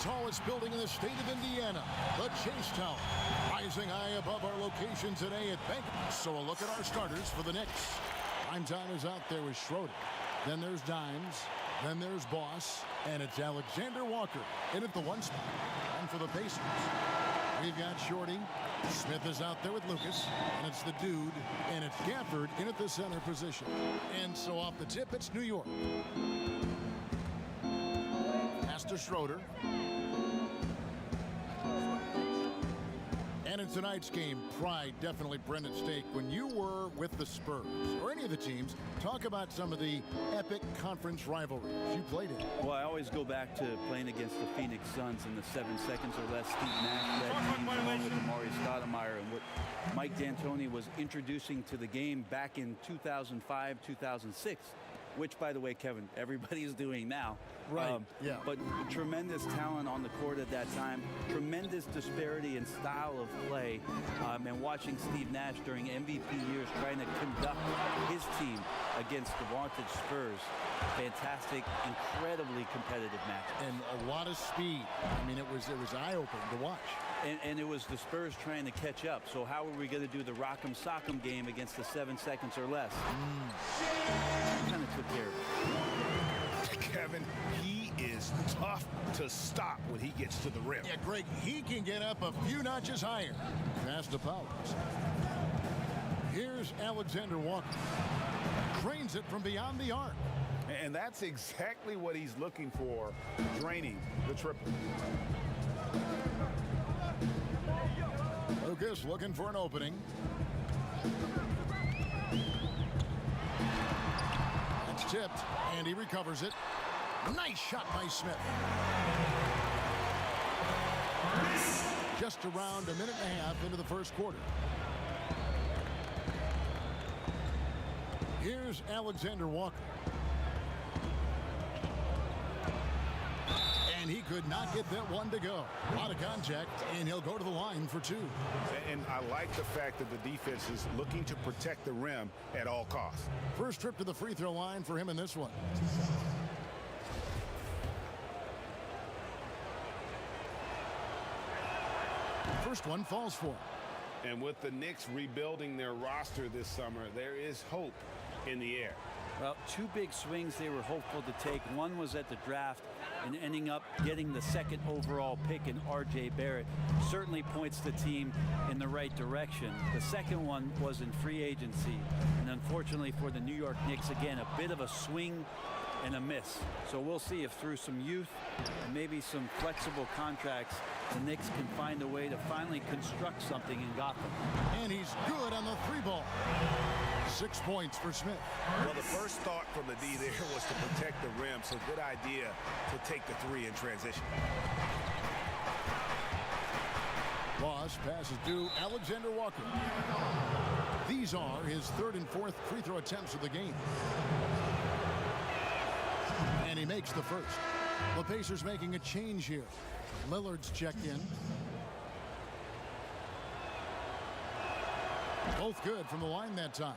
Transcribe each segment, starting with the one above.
tallest building in the state of Indiana, the Chase Tower, rising high above our location today at Bank. So a look at our starters for the Knicks. Prime time is out there with Schroeder. Then there's Dimes. Then there's Boss. And it's Alexander Walker in at the 1 spot. And for the Pacers, we've got Shorty. Smith is out there with Lucas. And it's the dude. And it's Gafford in at the center position. And so off the tip, it's New York. Pass to Schroeder. And in tonight's game, pride definitely bred at stake. When you were with the Spurs, or any of the teams, talk about some of the epic conference rivalries you played in. Well, I always go back to playing against the Phoenix Suns in the 7 seconds or less. Steve Nash led teams along with Amari Stoudemire, and what Mike D'Antoni was introducing to the game back in 2005, 2006. Which, by the way, Kevin, everybody's doing now. Right, yeah. But tremendous talent on the court at that time. Tremendous disparity in style of play. And watching Steve Nash during MVP years trying to conduct his team against the vaunted Spurs. Fantastic, incredibly competitive match. And a lot of speed. I mean, it was eye-opening to watch. And it was the Spurs trying to catch up. So how are we going to do the rock'em sock'em game against the 7 seconds or less? Kind of took care of it. Kevin, he is tough to stop when he gets to the rim. Yeah, Greg, he can get up a few notches higher. Pass to Powers. Here's Alexander Walker. Drains it from beyond the arc. And that's exactly what he's looking for, draining the triple. Lucas looking for an opening. That's tipped, and he recovers it. Nice shot by Smith. Just around a minute and a half into the first quarter. Here's Alexander Walker. And he could not get that one to go. A lot of contact, and he'll go to the line for 2. And I like the fact that the defense is looking to protect the rim at all costs. First trip to the free throw line for him in this one. First one falls for him. And with the Knicks rebuilding their roster this summer, there is hope in the air. Well, 2 big swings they were hopeful to take. One was at the draft and ending up getting the 2nd overall pick in R.J. Barrett. Certainly points the team in the right direction. The second one was in free agency. And unfortunately for the New York Knicks, again, a bit of a swing and a miss. So we'll see if through some youth and maybe some flexible contracts, the Knicks can find a way to finally construct something in Gotham. And he's good on the 3-ball. 6 points for Smith. Well, the first thought from the D there was to protect the rim, so good idea to take the 3 in transition. Boss passes to Alexander Walker. These are his 3rd and 4th free throw attempts of the game. And he makes the first. The Pacers making a change here. Lillard's checked in. Both good from the line that time.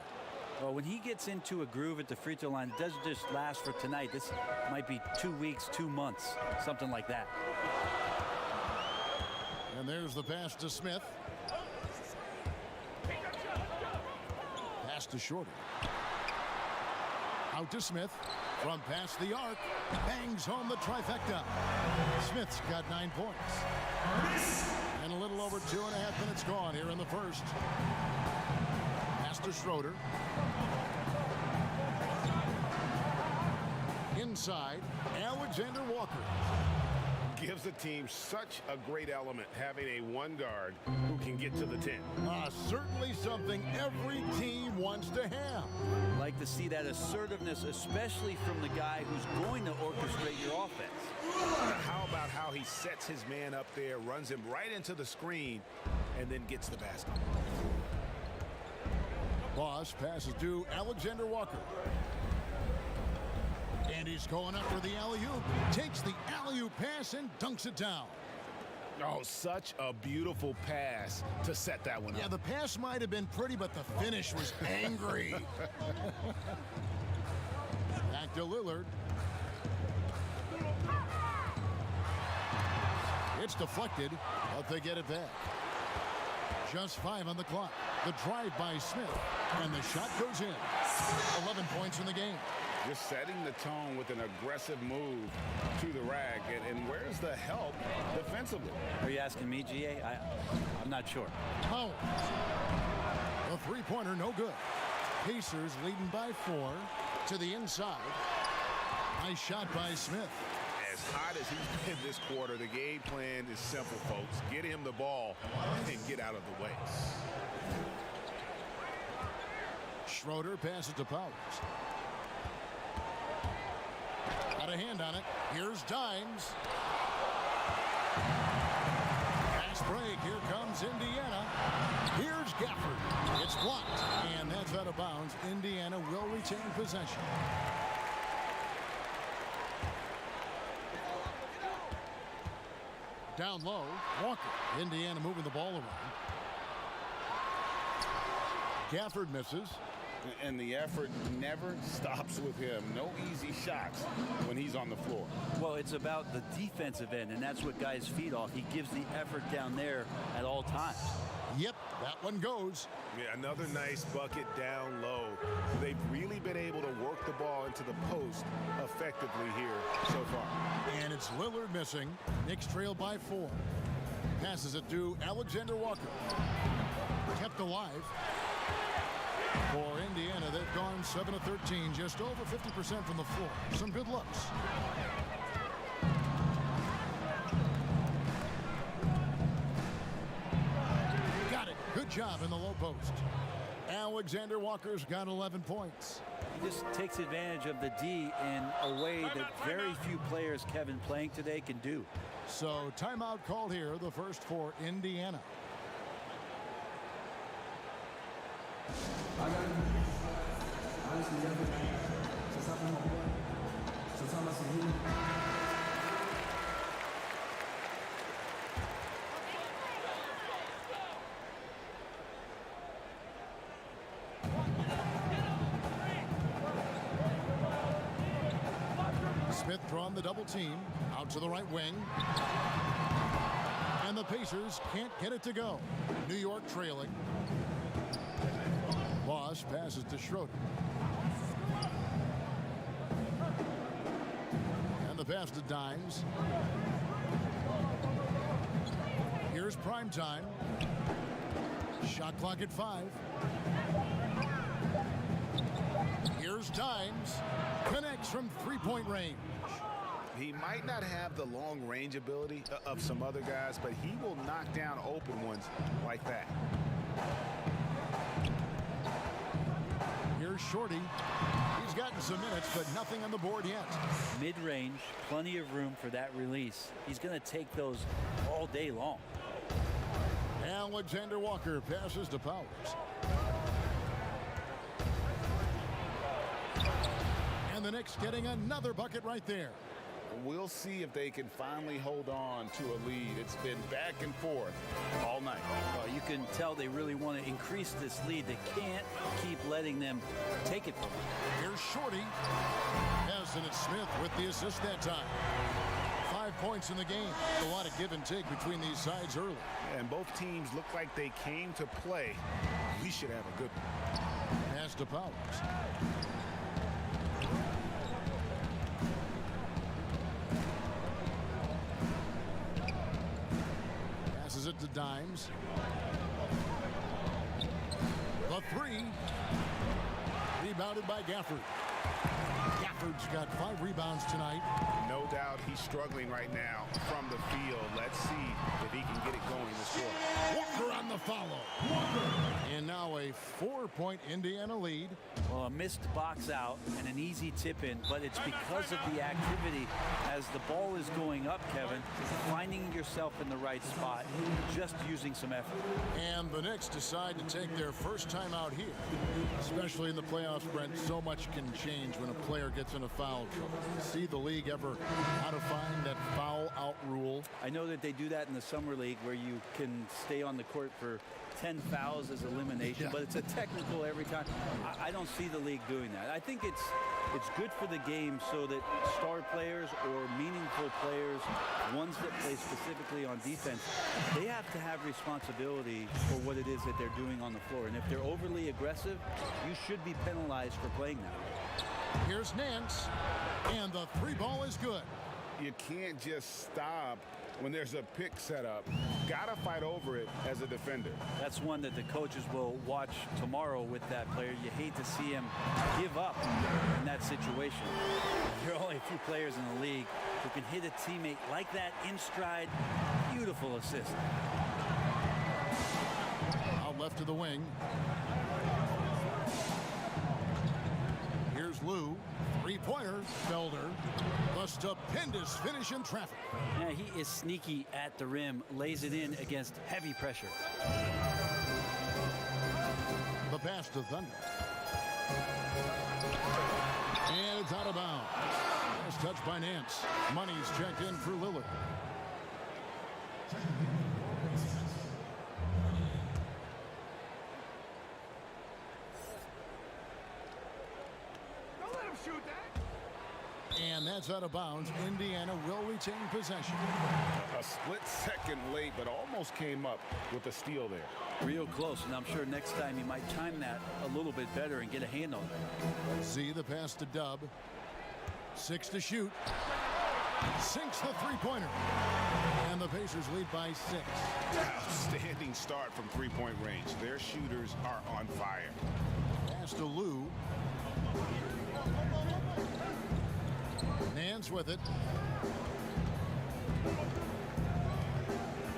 Well, when he gets into a groove at the free throw line, it doesn't just last for tonight. This might be 2 weeks, 2 months, something like that. And there's the pass to Smith. Pass to Shorty. Out to Smith. From past the arc. Bangs home the trifecta. Smith's got 9 points. And a little over 2.5 minutes gone here in the first. Pass to Schroeder. Inside, Alexander Walker. Gives the team such a great element having a 1 guard who can get to the 10. Certainly something every team wants to have. Like to see that assertiveness, especially from the guy who's going to orchestrate your offense. How about how he sets his man up there, runs him right into the screen, and then gets the basket. Boss passes to Alexander Walker. And he's going up for the alley-oop. Takes the alley-oop pass and dunks it down. Oh, such a beautiful pass to set that one up. Yeah, the pass might have been pretty, but the finish was angry. Back to Lillard. It's deflected, but they get it back. Just 5 on the clock. The drive by Smith, and the shot goes in. 11 points in the game. Just setting the tone with an aggressive move to the rack. And where's the help defensively? Are you asking me, GA? I'm not sure. Oh. The three-pointer, no good. Pacers leading by 4 to the inside. Nice shot by Smith. As hot as he's been this quarter, the game plan is simple, folks. Get him the ball and get out of the way. Schroeder passes to Powers. Got a hand on it. Here's Dimes. Fast break. Here comes Indiana. Here's Gafford. It's blocked, and that's out of bounds. Indiana will retain possession. Down low, Walker. Indiana moving the ball around. Gafford misses. And the effort never stops with him. No easy shots when he's on the floor. Well, it's about the defensive end, and that's what guys feed off. He gives the effort down there at all times. Yep, that one goes. Yeah, another nice bucket down low. They've really been able to work the ball into the post effectively here so far. And it's Lillard missing. Knicks trail by 4. Passes it to Alexander Walker. Kept alive. For Indiana, they've gone 7 of 13, just over 50% from the floor. Some good looks. Got it. Good job in the low post. Alexander Walker's got 11 points. He just takes advantage of the D in a way that very few players, Kevin, playing today can do. So timeout called here, the first for Indiana. Smith drawn the double team out to the right wing. And the Pacers can't get it to go. New York trailing. Boss passes to Schroeder. And the pass to Dimes. Here's prime time. Shot clock at 5. Here's Dimes. Connects from three-point range. He might not have the long range ability of some other guys, but he will knock down open ones like that. Here's Shorty. He's gotten some minutes, but nothing on the board yet. Mid-range, plenty of room for that release. He's going to take those all day long. Alexander Walker passes to Powers. And the Knicks getting another bucket right there. We'll see if they can finally hold on to a lead. It's been back and forth all night. Well, you can tell they really want to increase this lead. They can't keep letting them take it from them. Here's Shorty. And it's Smith with the assist that time. 5 points in the game. A lot of give and take between these sides early. And both teams look like they came to play. We should have a good one. Pass to Powers. Passes it to Dimes. The three. Rebounded by Gafford. Gafford's got 5 rebounds tonight. No doubt he's struggling right now from the field. Let's see if he can get it going this quarter. Walker on the follow. And now a 4-point Indiana lead. Well, a missed box out and an easy tip in, but it's because of the activity as the ball is going up, Kevin, finding yourself in the right spot, just using some effort. And the Knicks decide to take their first time out here. Especially in the playoffs, Brent, so much can change when a player gets in a foul trouble. See the league ever modifying that foul out rule? I know that they do that in the summer league where you can stay on the court for 10 fouls as elimination, but it's a technical every time. I don't see the league doing that. I think it's good for the game so that star players or meaningful players, ones that play specifically on defense, they have to have responsibility for what it is that they're doing on the floor. And if they're overly aggressive, you should be penalized for playing that. Here's Nance, and the three ball is good. You can't just stop when there's a pick set up. Gotta fight over it as a defender. That's one that the coaches will watch tomorrow with that player. You hate to see him give up in that situation. There are only a few players in the league who can hit a teammate like that in stride. Beautiful assist. Out left to the wing. Here's Lou. Three-pointer. Felder. The stupendous finish in traffic. Yeah, he is sneaky at the rim. Lays it in against heavy pressure. The pass to Thunder. And it's out of bounds. Nice touch by Nance. Money's checked in for Lillard. And that's out of bounds. Indiana will retain possession. A split second late, but almost came up with a steal there. Real close, and I'm sure next time he might time that a little bit better and get a hand on it. Z the pass to Dub. 6 to shoot. Sinks the three-pointer. And the Pacers lead by 6. Outstanding start from three-point range. Their shooters are on fire. Pass to Lou. Nance with it.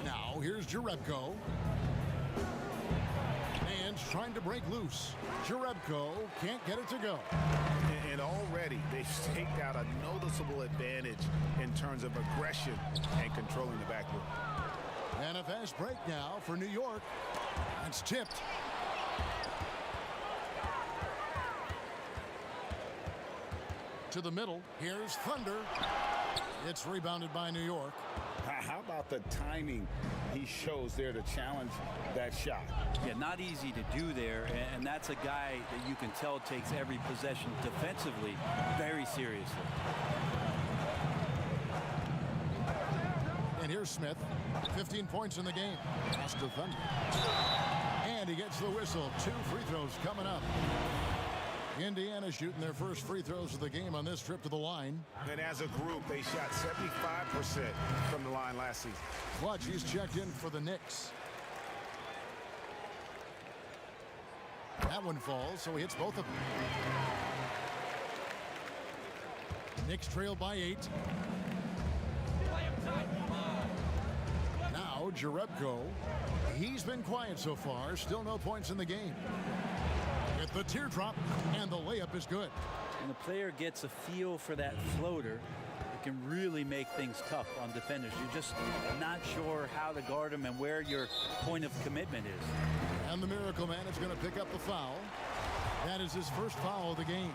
Now here's Jerebko. Nance trying to break loose. Jerebko can't get it to go. And already they've staked out a noticeable advantage in terms of aggression and controlling the backcourt. And a fast break now for New York. It's tipped. To the middle. Here's Thunder. It's rebounded by New York. How about the timing he shows there to challenge that shot? Yeah, not easy to do there, and that's a guy that you can tell takes every possession defensively very seriously. And here's Smith. 15 points in the game. Pass to Thunder. And he gets the whistle. 2 free throws coming up. Indiana shooting their first free throws of the game on this trip to the line. And as a group, they shot 75% from the line last season. Clutch, he's checked in for the Knicks. That one falls, so he hits both of them. Knicks trail by 8. Now Jerebko. He's been quiet so far. Still no points in the game. With the teardrop, and the layup is good. When the player gets a feel for that floater, it can really make things tough on defenders. You're just not sure how to guard them and where your point of commitment is. And the Miracle Man is going to pick up the foul. That is his first foul of the game.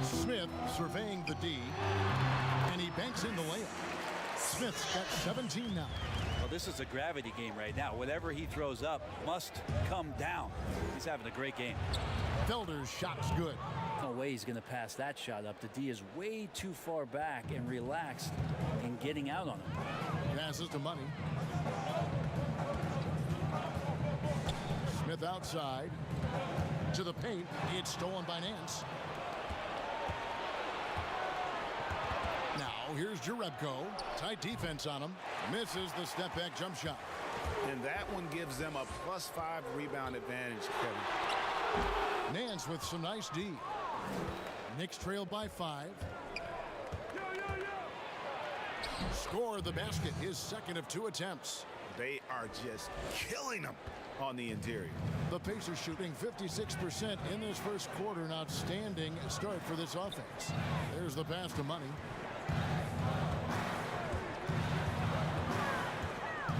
Smith surveying the D, and he banks in the layup. Smith's got 17 now. Well, this is a gravity game right now. Whatever he throws up must come down. He's having a great game. Felder's shot's good. No way he's going to pass that shot up. The D is way too far back and relaxed in getting out on him. Passes to Money. Smith outside. To the paint. It's stolen by Nance. Now here's Jerebko. Tight defense on him. Misses the step back jump shot. And that one gives them a +5 rebound advantage, Kevin. Nance with some nice D. Knicks trail by 5. Score the basket, his second of 2 attempts. They are just killing them on the interior. The Pacers shooting 56% in this first quarter. An outstanding start for this offense. There's the pass to Money.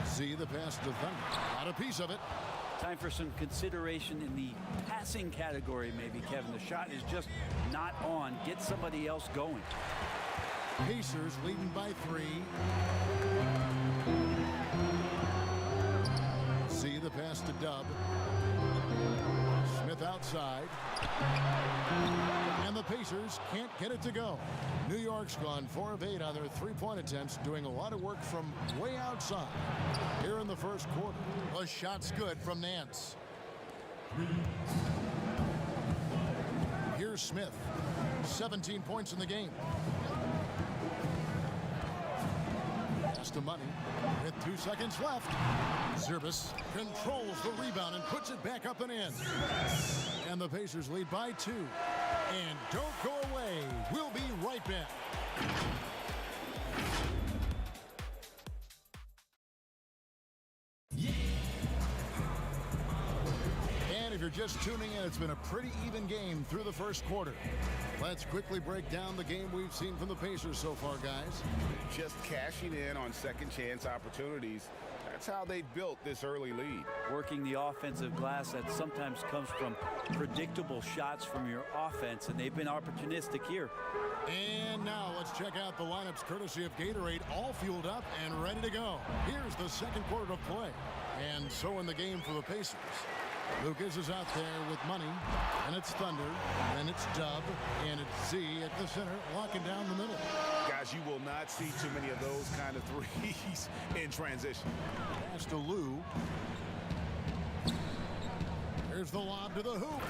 See the pass to Thunder. Got a piece of it. Time for some consideration in the passing category, maybe, Kevin. The shot is just not on. Get somebody else going. Pacers leading by 3. See the pass to Dub. Smith outside. And the Pacers can't get it to go. New York's gone 4 of 8 on their three-point attempts, doing a lot of work from way outside. Here in the first quarter, a shot's good from Nance. Here's Smith. 17 points in the game. Pass to Money with 2 seconds left. Zirbis controls the rebound and puts it back up and in. And the Pacers lead by 2. And don't go away. We'll be right back. And if you're just tuning in, it's been a pretty even game through the first quarter. Let's quickly break down the game we've seen from the Pacers so far, guys. Just cashing in on second chance opportunities. That's how they built this early lead. Working the offensive glass that sometimes comes from predictable shots from your offense, and they've been opportunistic here. And now let's check out the lineups courtesy of Gatorade, all fueled up and ready to go. Here's the second quarter of play. And so in the game for the Pacers. Lucas is out there with Money, and it's Thunder, and it's Dub, and it's Z at the center, locking down the middle. Guys, you will not see too many of those kind of threes in transition. Pass to Lou. Here's the lob to the hoop.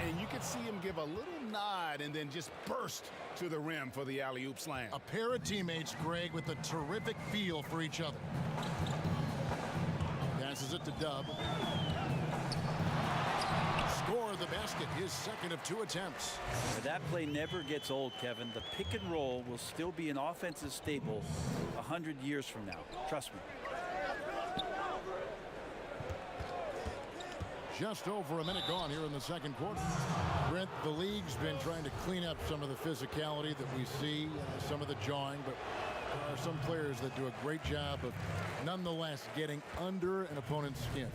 And you can see him give a little nod and then just burst to the rim for the alley-oop slam. A pair of teammates, Greg, with a terrific feel for each other. Passes it to Dub. Score the basket, his second of 2 attempts. That play never gets old, Kevin. The pick and roll will still be an offensive staple 100 years from now. Trust me. Just over a minute gone here in the second quarter. Brent, the league's been trying to clean up some of the physicality that we see, some of the jawing, but there are some players that do a great job of nonetheless getting under an opponent's skin.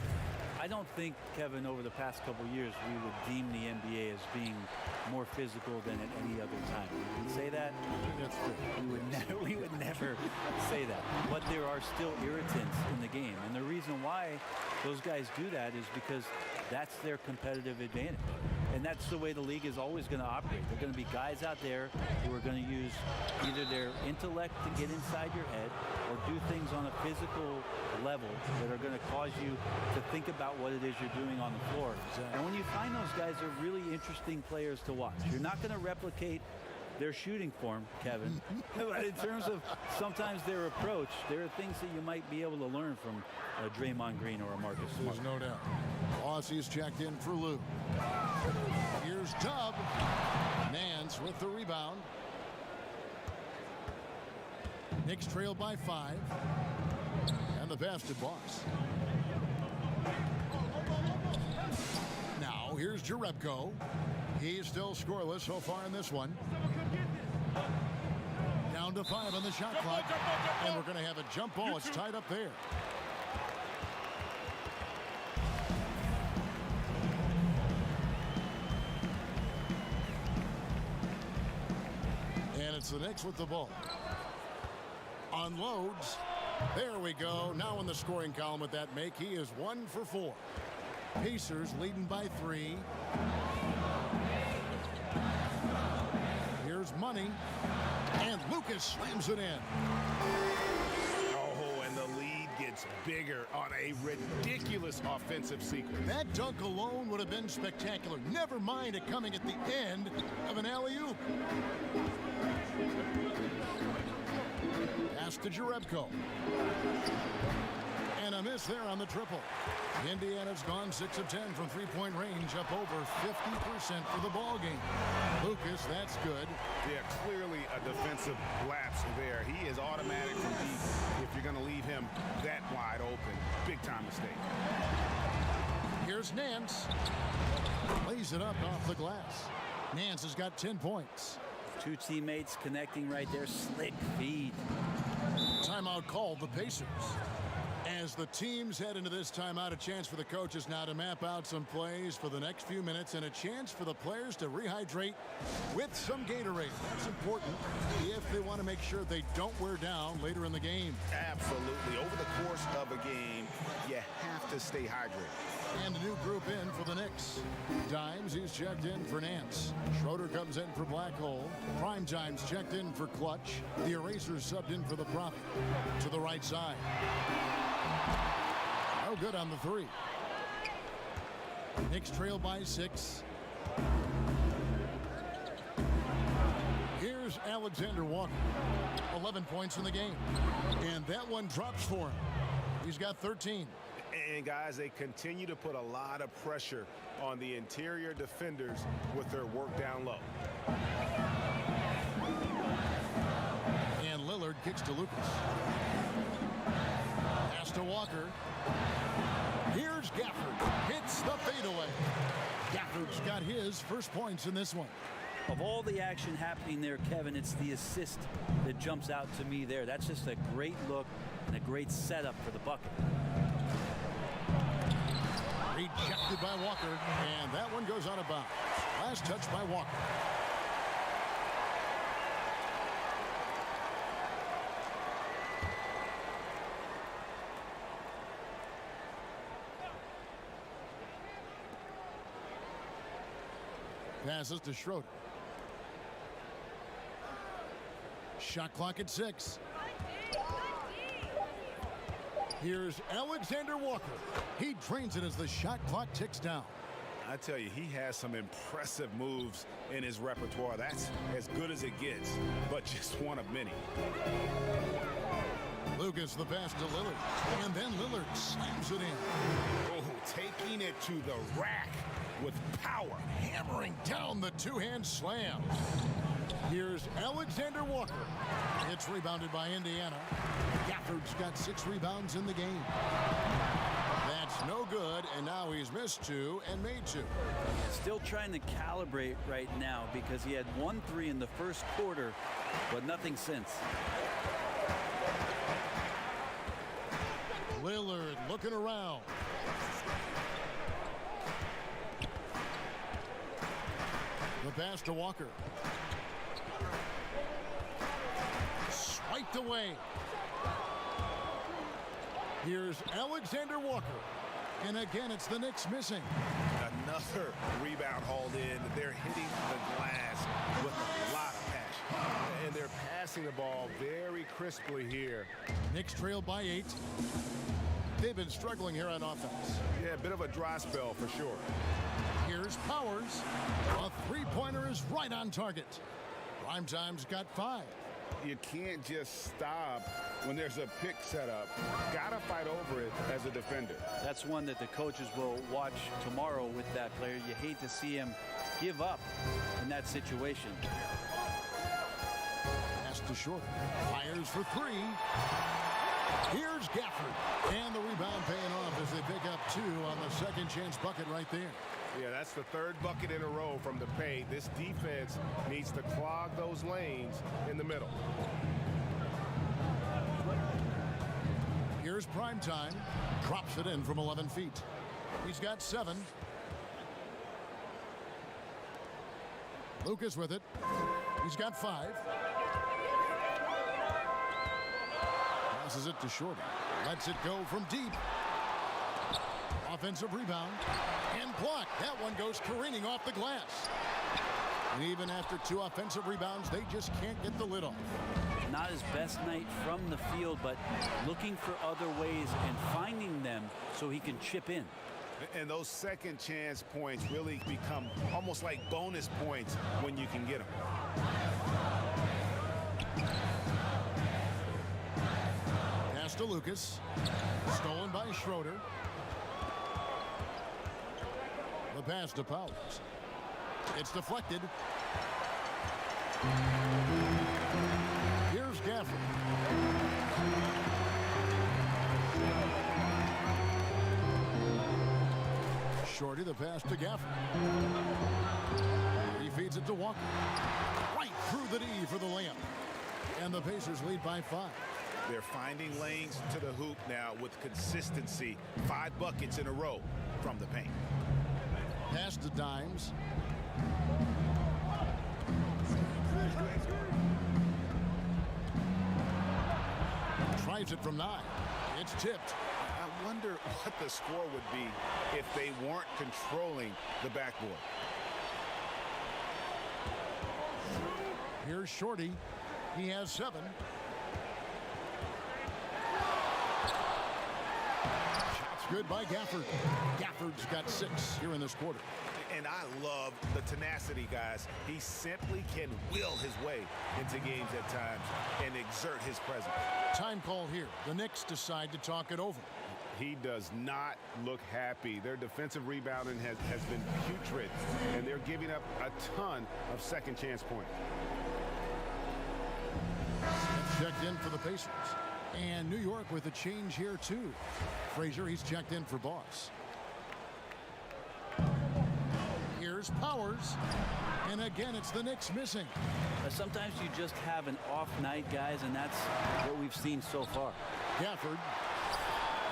I don't think, Kevin, over the past couple of years, we would deem the NBA as being more physical than at any other time. Would we say that? That's true. We would never say that. But there are still irritants in the game. And the reason why those guys do that is because that's their competitive advantage. And that's the way the league is always going to operate. There are going to be guys out there who are going to use either their intellect to get inside your head or do things on a physical level that are going to cause you to think about what it is you're doing on the floor. Exactly. And when you find those guys, they're really interesting players to watch. You're not going to replicate their shooting form, Kevin. But in terms of sometimes their approach, there are things that you might be able to learn from a Draymond Green or a Marcus Smart. There's no doubt. Aussie's checked in for Lou. Here's Dub. Nance with the rebound. Knicks trail by 5. And the pass to Boss. Now here's Jerebko. He's still scoreless so far in this one. Down to 5 on the shot clock. And we're going to have a jump ball. It's tied up there. And it's the Knicks with the ball. Unloads. There we go. Now in the scoring column with that make, he is 1 for 4. Pacers leading by 3. Here's Money. And Lucas slams it in. Oh, and the lead gets bigger on a ridiculous offensive sequence. That dunk alone would have been spectacular. Never mind it coming at the end of an alley-oop. Pass to Jerebko. And a miss there on the triple. Indiana's gone 6 of 10 from three-point range, up over 50% for the ball game. Lucas, that's good. Yeah, clearly a defensive lapse there. He is automatic from deep if you're going to leave him that wide open. Big-time mistake. Here's Nance. Lays it up off the glass. Nance has got 10 points. 2 teammates connecting right there. Slick feed. Timeout called the Pacers. As the teams head into this timeout, a chance for the coaches now to map out some plays for the next few minutes and a chance for the players to rehydrate with some Gatorade. That's important if they want to make sure they don't wear down later in the game. Absolutely. Over the course of a game, you have to stay hydrated. And a new group in for the Knicks. Dimes, he's checked in for Nance. Schroeder comes in for Black Hole. Prime Time's checked in for Clutch. The Erasers subbed in for the Prophet. To the right side. No good on the three. Knicks trail by 6. Here's Alexander Walker. 11 points in the game. And that one drops for him. He's got 13. And guys, they continue to put a lot of pressure on the interior defenders with their work down low. And Lillard kicks to Lucas. Pass to Walker. Here's Gafford. Hits the fadeaway. Gafford's got his first points in this one. Of all the action happening there, Kevin, it's the assist that jumps out to me there. That's just a great look and a great setup for the bucket. Rejected by Walker, and that one goes out of bounds. Last touch by Walker. Passes to Schroeder. Shot clock at 6. Here's Alexander Walker. He drains it as the shot clock ticks down. I tell you, he has some impressive moves in his repertoire. That's as good as it gets, but just one of many. Lucas the pass to Lillard, and then Lillard slams it in. Oh, taking it to the rack with power. Hammering down the two-hand slam. Here's Alexander Walker. It's rebounded by Indiana. Gafford's got 6 rebounds in the game. That's no good, and now he's missed 2 and made 2. Still trying to calibrate right now because he had 1 3 in the first quarter, but nothing since. Lillard looking around. The pass to Walker. Swiped away. Here's Alexander Walker. And again, it's the Knicks missing. Another rebound hauled in. They're hitting the glass with a lot of passion. And they're passing the ball very crisply here. Knicks trail by 8. They've been struggling here on offense. Yeah, a bit of a dry spell for sure. Here's Powers. A three-pointer is right on target. Primetime's got 5. You can't just stop when there's a pick set up. Gotta fight over it as a defender. That's one that the coaches will watch tomorrow with that player. You hate to see him give up in that situation. Pass to short. Fires for 3. Here's Gafford. And the rebound paying off as they pick up 2 on the second chance bucket right there. Yeah, that's the 3rd bucket in a row from the paint. This defense needs to clog those lanes in the middle. Here's Primetime. Drops it in from 11 feet. He's got 7. Lucas with it. He's got 5. Passes it to Shorty. Lets it go from deep. Offensive rebound. And blocked. That one goes careening off the glass. And even after 2 offensive rebounds, they just can't get the lid off. Not his best night from the field, but looking for other ways and finding them so he can chip in. And those second chance points really become almost like bonus points when you can get them. Pass to Lucas. Stolen by Schroeder. The pass to Powers. It's deflected. Here's Gafford. Shorty, the pass to Gafford. He feeds it to Walker. Right through the D for the layup. And the Pacers lead by 5. They're finding lanes to the hoop now with consistency. 5 buckets in a row from the paint. Pass to Dimes. Tries it from 9. It's tipped. I wonder what the score would be if they weren't controlling the backboard. Here's Shorty. He has 7. Shots good by Gafford. Gafford's got 6 here in this quarter. And I love the tenacity, guys. He simply can will his way into games at times and exert his presence. Time call here. The Knicks decide to talk it over. He does not look happy. Their defensive rebounding has been putrid, and they're giving up a ton of second chance points. Checked in for the Pacers. And New York with a change here, too. Frazier, he's checked in for Boss. Here's Powers. And again, it's the Knicks missing. Sometimes you just have an off night, guys, and that's what we've seen so far. Gafford.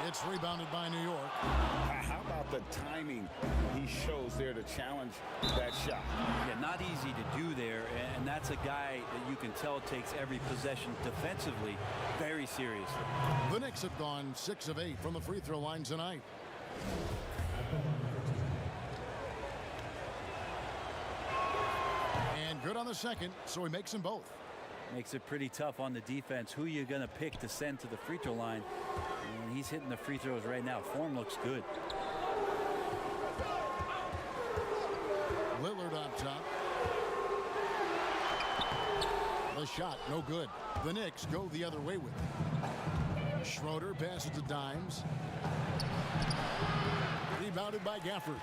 It's rebounded by New York. How about the timing he shows there to challenge that shot? Yeah, not easy to do there, and that's a guy that you can tell takes every possession defensively very seriously. The Knicks have gone 6 of 8 from the free throw line tonight. And good on the second, so he makes them both. Makes it pretty tough on the defense. Who you're going to pick to send to the free throw line. And he's hitting the free throws right now. Form looks good. Lillard on top. The shot, no good. The Knicks go the other way with it. Schroeder passes to Dimes. Rebounded by Gafford.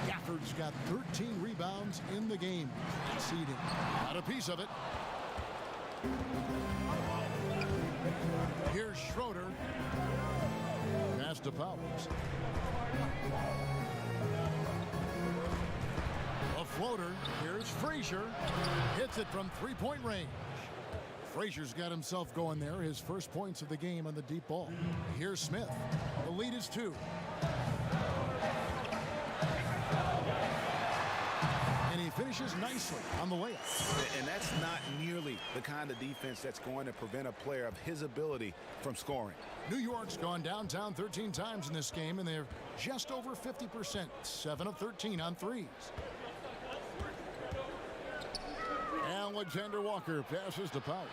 Gafford's got 13 rebounds in the game. Conceding. Got a piece of it. Here's Schroeder. Pass to Powers. A floater. Here's Frazier. Hits it from three-point range. Frazier's got himself going there. His first points of the game on the deep ball. Here's Smith. The lead is 2. And he finishes nicely on the layup. And that's not nearly the kind of defense that's going to prevent a player of his ability from scoring. New York's gone downtown 13 times in this game, and they're just over 50%. 7 of 13 on threes. Alexander Walker passes to Powers.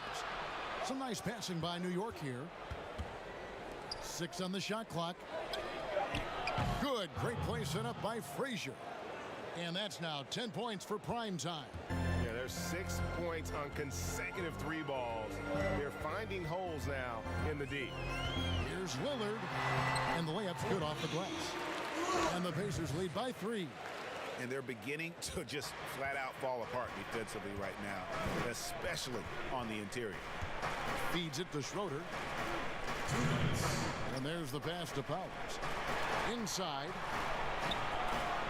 Some nice passing by New York here. 6 on the shot clock. Good. Great play set up by Frazier. And that's now 10 points for prime time. Yeah, there's 6 points on consecutive 3 balls. They're finding holes now in the D. Here's Lillard. And the layup's good off the glass. And the Pacers lead by 3. And they're beginning to just flat out fall apart defensively right now, especially on the interior. Feeds it to Schroeder. And there's the pass to Powers. Inside.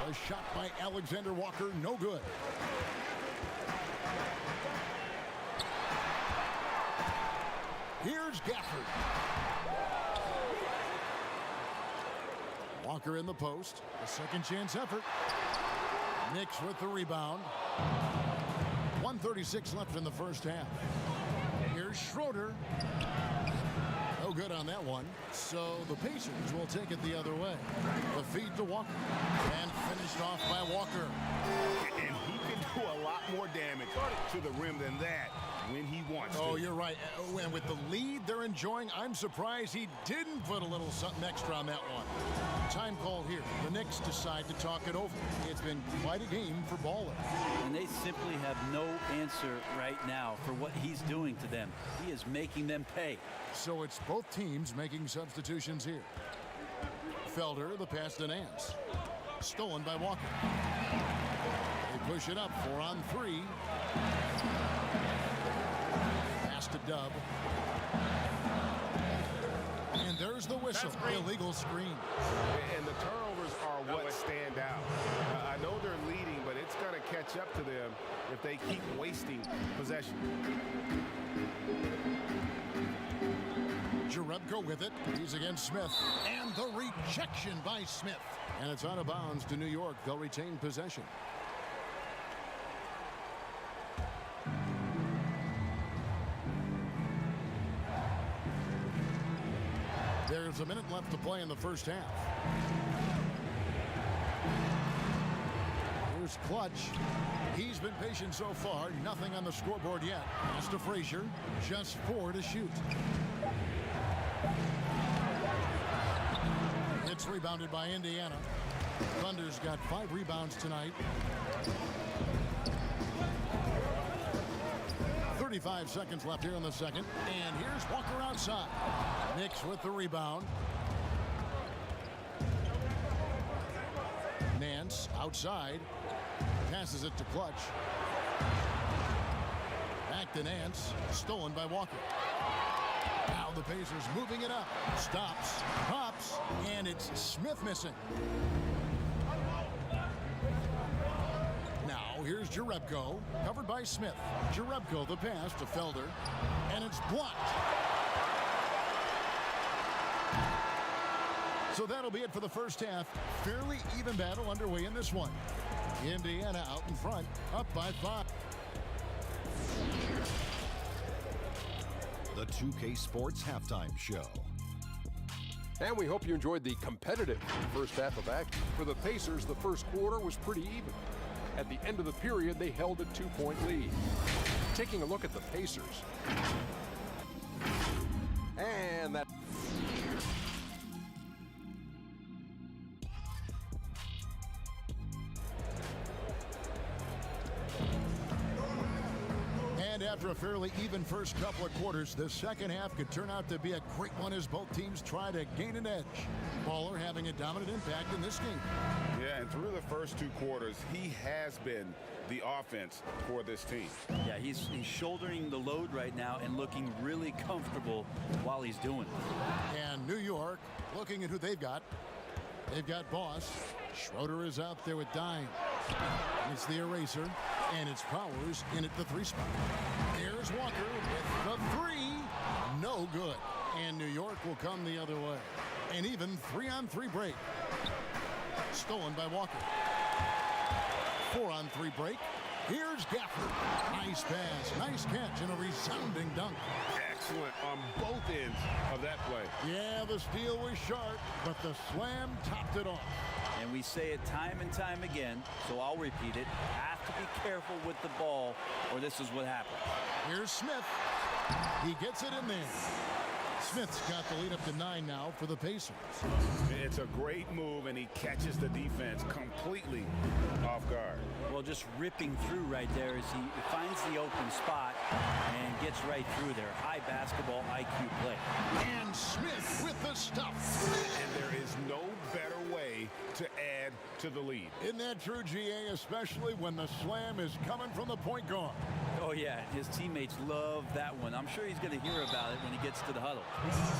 A shot by Alexander Walker, no good. Here's Gafford. Walker in the post. A second chance effort. Knicks with the rebound. 1:36 left in the first half. Here's Schroeder. No good on that one. So the Pacers will take it the other way. The feed to Walker. And finished off by Walker. And he can do a lot more damage to the rim than that when he wants to. Oh, you're right. And with the lead they're enjoying, I'm surprised he didn't put a little something extra on that one. Time call here. The Knicks decide to talk it over. It's been quite a game for Baller. And they simply have no answer right now for what he's doing to them. He is making them pay. So it's both teams making substitutions here. Felder, the pass to Nance. Stolen by Walker. They push it up, 4 on 3. Pass to Dub. And there's the whistle. Illegal screen. And the turnovers are what stand out. I know they're leading, but it's going to catch up to them if they keep wasting possession. Jerebko with it. He's against Smith. And the rejection by Smith. And it's out of bounds to New York. They'll retain possession. There's a minute left to play in the first half. Here's Clutch. He's been patient so far. Nothing on the scoreboard yet. Pass to Frazier. Just 4 to shoot. It's rebounded by Indiana. Thunder's got 5 rebounds tonight. 35 seconds left here in the second. And here's Walker outside. Knicks with the rebound. Nance outside. Passes it to Clutch. Back to Nance. Stolen by Walker. Now the Pacers moving it up. Stops. Pops. And it's Smith missing. Now here's Jerebko. Covered by Smith. Jerebko the pass to Felder. And it's blocked. So that'll be it for the first half. Fairly even battle underway in this one. Indiana out in front, up by 5. The 2K Sports Halftime Show. And we hope you enjoyed the competitive first half of action. For the Pacers, the first quarter was pretty even. At the end of the period, they held a 2-point lead. Taking a look at the Pacers. And that... And after a fairly even first couple of quarters, the second half could turn out to be a great one as both teams try to gain an edge. Baller having a dominant impact in this game. Yeah, and through the first 2 quarters, he has been the offense for this team. Yeah, he's shouldering the load right now and looking really comfortable while he's doing it. And New York looking at who they've got. They've got Boss. Schroeder is out there with Dime. It's the eraser, and it's Powers in at the 3 spot. Here's Walker with the 3. No good. And New York will come the other way. An even 3-on-3 break. Stolen by Walker. 4-on-3 break. Here's Gafford. Nice pass, nice catch, and a resounding dunk. Excellent on both ends of that play. Yeah, the steal was sharp, but the slam topped it off. And we say it time and time again, so I'll repeat it. Have to be careful with the ball, or this is what happens. Here's Smith. He gets it in there. Smith's got the lead up to 9 now for the Pacers. It's a great move, and he catches the defense completely off guard. Well, just ripping through right there as he finds the open spot and gets right through there. High basketball IQ play. And Smith with the stuff. And there is no better way to add to the lead. Isn't that true, GA, especially when the slam is coming from the point guard? Oh, yeah, his teammates love that one. I'm sure he's going to hear about it when he gets to the huddle.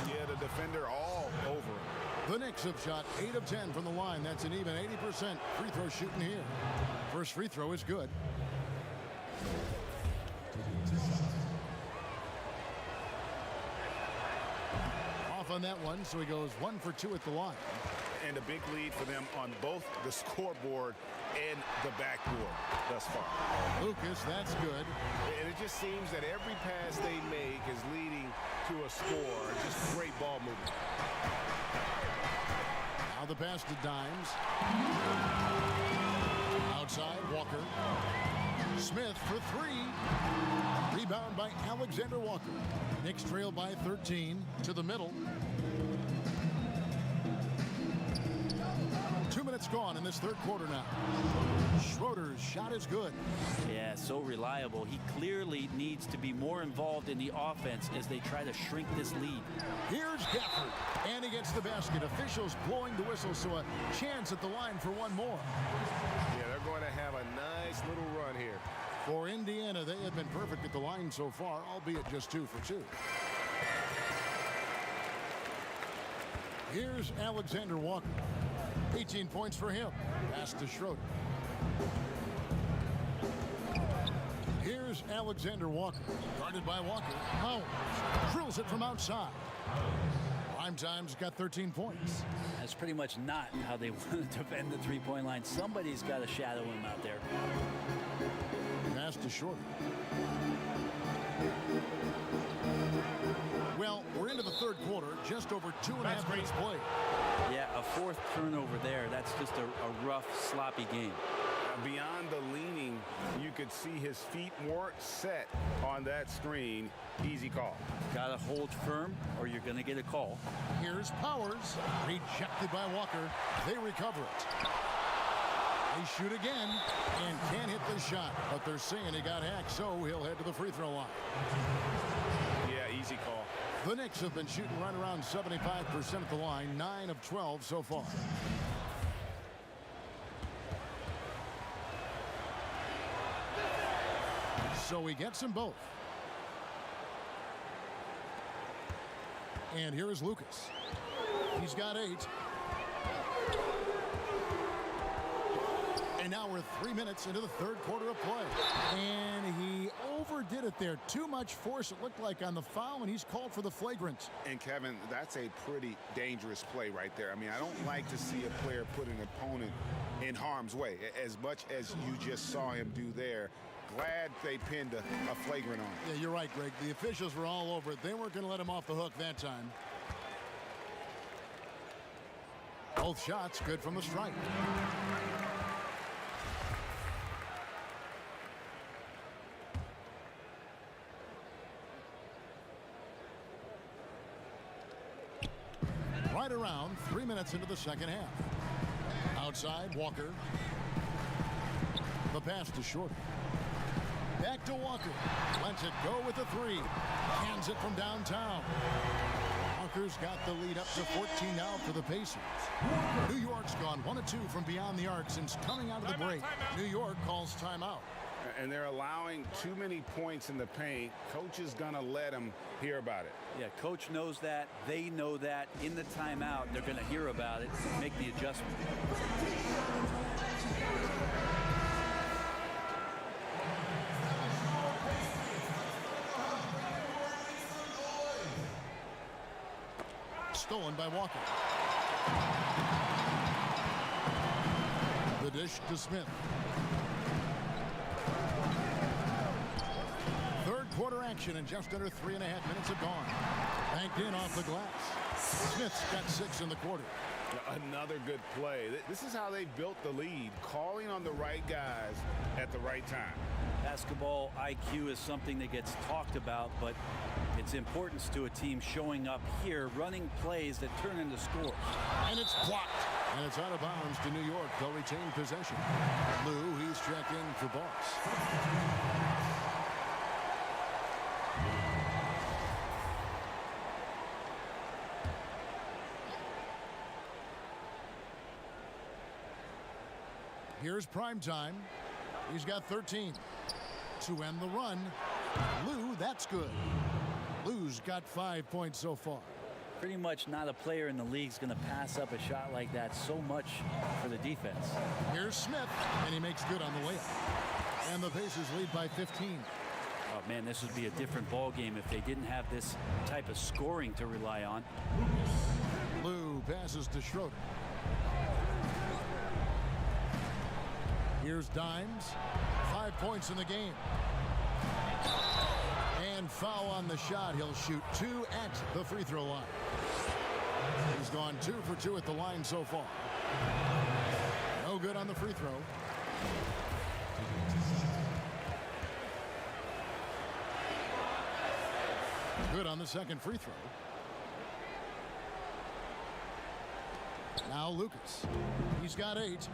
Yeah, the defender all over it. The Knicks have shot 8 of 10 from the line. That's an even 80% free throw shooting here. First free throw is good. Off on that one, so he goes 1 for 2 at the line. And a big lead for them on both the scoreboard and the backboard thus far. Lucas, that's good. And it just seems that every pass they make is leading to a score. Just great ball movement. Now the pass to Dimes. Outside, Walker. Smith for 3. Rebound by Alexander Walker. Knicks trail by 13 to the middle. 2 minutes gone in this third quarter now. Schroeder's shot is good. Yeah, so reliable. He clearly needs to be more involved in the offense as they try to shrink this lead. Here's Gafford, and he gets the basket. Officials blowing the whistle, so a chance at the line for one more. Yeah, they're going to have a nice little run here. For Indiana, they have been perfect at the line so far, albeit just 2 for 2. Here's Alexander Walker. 18 points for him. Pass to Schroeder. Here's Alexander Walker. Guarded by Walker. Powers drills it from outside. Primetime's got 13 points. That's pretty much not how they want to defend the three-point line. Somebody's got to shadow him out there. Pass to Short. Well, we're into the third quarter, just over 2.5 minutes played. Yeah, a fourth turnover there. That's just a rough, sloppy game. Beyond the leaning, you could see his feet weren't set on that screen. Easy call. Got to hold firm or you're going to get a call. Here's Powers, rejected by Walker. They recover it. They shoot again and can't hit the shot, but they're saying he got hacked, so he'll head to the free throw line. Yeah, easy call. The Knicks have been shooting right around 75% at the line, 9 of 12 so far. So he gets them both. And here is Lucas. He's got 8. And now we're 3 minutes into the third quarter of play. And he overdid it there. Too much force, it looked like, on the foul, and he's called for the flagrant. And, Kevin, that's a pretty dangerous play right there. I mean, I don't like to see a player put an opponent in harm's way, as much as you just saw him do there. Glad they pinned a flagrant on him. Yeah, you're right, Greg. The officials were all over it. They weren't going to let him off the hook that time. Both shots good from the stripe. Right around 3 minutes into the second half. Outside, Walker. The pass to Short. Back to Walker. Lets it go with a 3. Hands it from downtown. Walker's got the lead up to 14 now for the Pacers. New York's gone 1 of 2 from beyond the arc since coming out of the break. New York calls timeout. And they're allowing too many points in the paint. Coach is going to let them hear about it. Yeah, coach knows that. They know that. In the timeout, they're going to hear about it, make the adjustment. Stolen by Walker. The dish to Smith. Third quarter action, and just under 3.5 minutes have gone. Banked in off the glass. Smith's got 6 in the quarter. Another good play. This is how they built the lead, calling on the right guys at the right time. Basketball IQ is something that gets talked about, but its importance to a team showing up here, running plays that turn into scores. And it's blocked. And it's out of bounds to New York. They'll retain possession. Lou, he's checking for Boss. Here's Primetime. He's got 13. To end the run, Lou, that's good. Lou's got 5 points so far. Pretty much not a player in the league is going to pass up a shot like that so much for the defense. Here's Smith, and he makes good on the layup. And the Pacers lead by 15. Oh, man, this would be a different ball game if they didn't have this type of scoring to rely on. Lou passes to Schroeder. Here's Dimes. 5 points in the game. And foul on the shot. He'll shoot 2 at the free throw line. He's gone 2 for 2 at the line so far. No good on the free throw. Good on the second free throw. Now Lucas. He's got 8.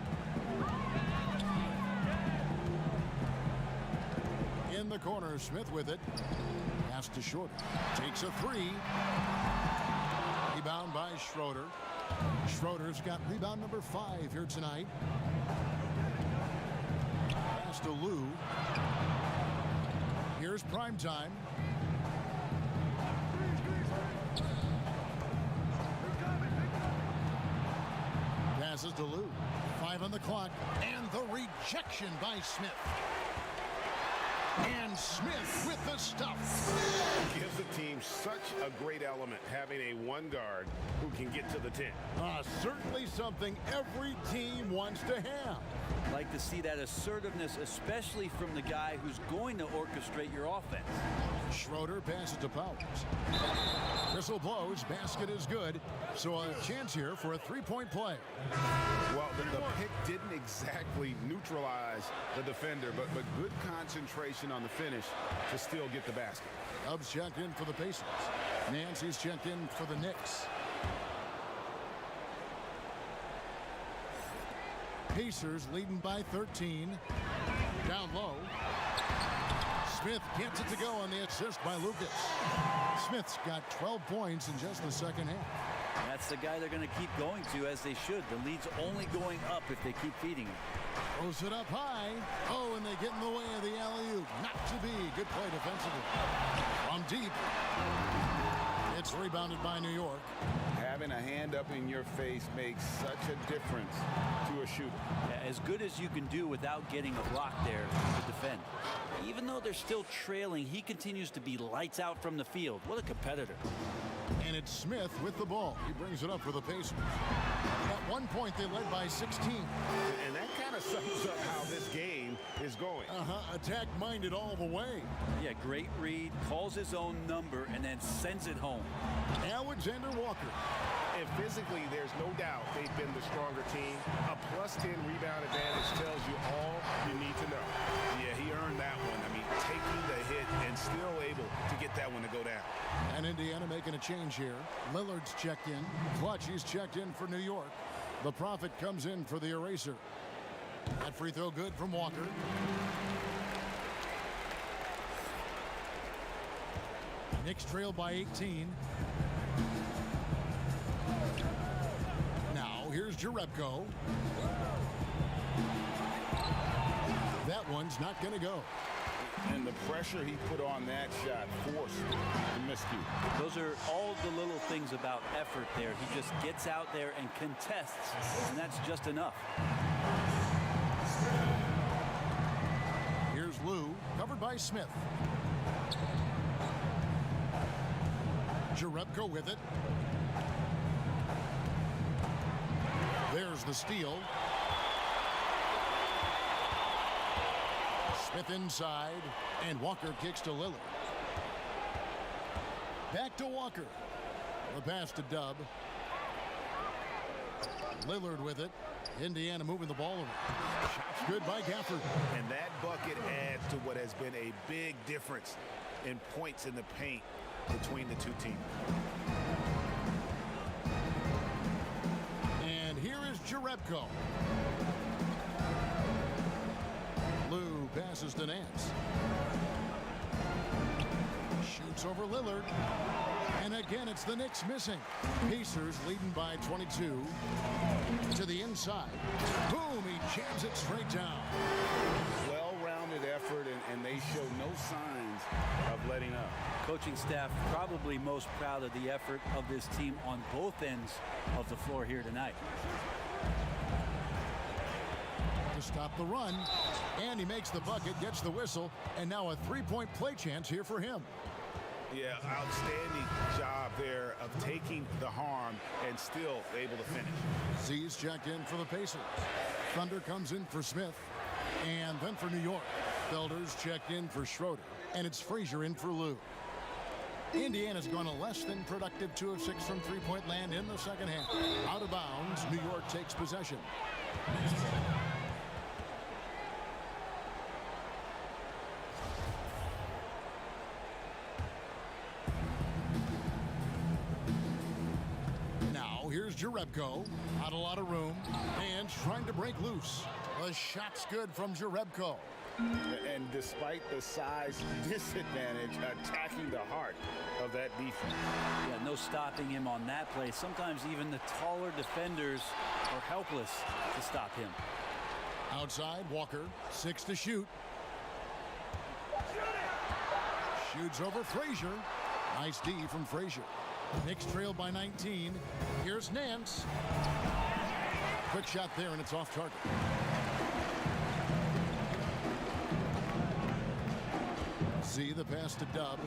In the corner, Smith with it. Pass to Shorter. Takes a 3. Rebound by Schroeder. Schroeder's got rebound number 5 here tonight. Pass to Lou. Here's Primetime. Passes to Lou. 5 on the clock. And the rejection by Smith. And Smith with the stuff. Gives the team such a great element having a one guard who can get to the 10. Certainly something every team wants to have. Like to see that assertiveness, especially from the guy who's going to orchestrate your offense. Schroeder passes to Powers. Whistle blows, basket is good, so a chance here for a three-point play. Well, the pick didn't exactly neutralize the defender, but good concentration on the finish to still get the basket. Dubs checked in for the Pacers. Nancy's checked in for the Knicks. Pacers leading by 13. Down low. Smith gets it to go on the assist by Lucas. Smith's got 12 points in just the second half. That's the guy they're going to keep going to, as they should. The lead's only going up if they keep feeding him. Throws it up high. Oh, and they get in the way of the alley-oop. Not to be. Good play defensively. From deep. It's rebounded by New York. Having a hand up in your face makes such a difference to a shooter. Yeah, as good as you can do without getting a block there to defend. Even though they're still trailing, he continues to be lights out from the field. What a competitor. And it's Smith with the ball. He brings it up for the Pacers. At one point, they led by 16. And that kind of sums up how this game is going. Attack-minded all the way. Yeah, great read, calls his own number, and then sends it home. Alexander Walker. And physically, there's no doubt they've been the stronger team. A +10 rebound advantage tells you all you need to know. Yeah, he earned that one. I mean, taking the hit and still able to get that one to go down. And Indiana making a change here. Lillard's checked in. Clutch, he's checked in for New York. The Prophet comes in for the eraser. That free throw good from Walker. Knicks trail by 18. Now here's Jerebko. That one's not going to go. And the pressure he put on that shot forced the miscue. Those are all the little things about effort there. He just gets out there and contests, and that's just enough. Here's Lou, covered by Smith. Jerebko with it. There's the steal. Smith inside, and Walker kicks to Lillard. Back to Walker. The pass to Dub. Lillard with it. Indiana moving the ball over. Shots good by Gafford. And that bucket adds to what has been a big difference in points in the paint between the two teams. And here is Jerebko. Lou passes to Nance. Shoots over Lillard. And again, it's the Knicks missing. Pacers leading by 22. To the inside. Boom, he jams it straight down. Well-rounded effort, and they show no signs of letting up. Coaching staff probably most proud of the effort of this team on both ends of the floor here tonight. To stop the run, and he makes the bucket, gets the whistle, and now a three-point play chance here for him. Yeah, outstanding job there of taking the harm and still able to finish. Z's checked in for the Pacers. Thunder comes in for Smith, and then for New York. Felder's checked in for Schroeder, and it's Frazier in for Lou. Indiana's gone a less than productive 2 of 6 from three-point land in the second half. Out of bounds, New York takes possession. Now here's Jerebko. Not a lot of room, and trying to break loose. The shot's good from Jerebko. And despite the size disadvantage, attacking the heart of that defense. Yeah, no stopping him on that play. Sometimes even the taller defenders are helpless to stop him. Outside, Walker, 6 to shoot. Shoots over Frazier. Nice D from Frazier. Knicks trail by 19. Here's Nance. Quick shot there, and it's off target. Z, the pass to Dub.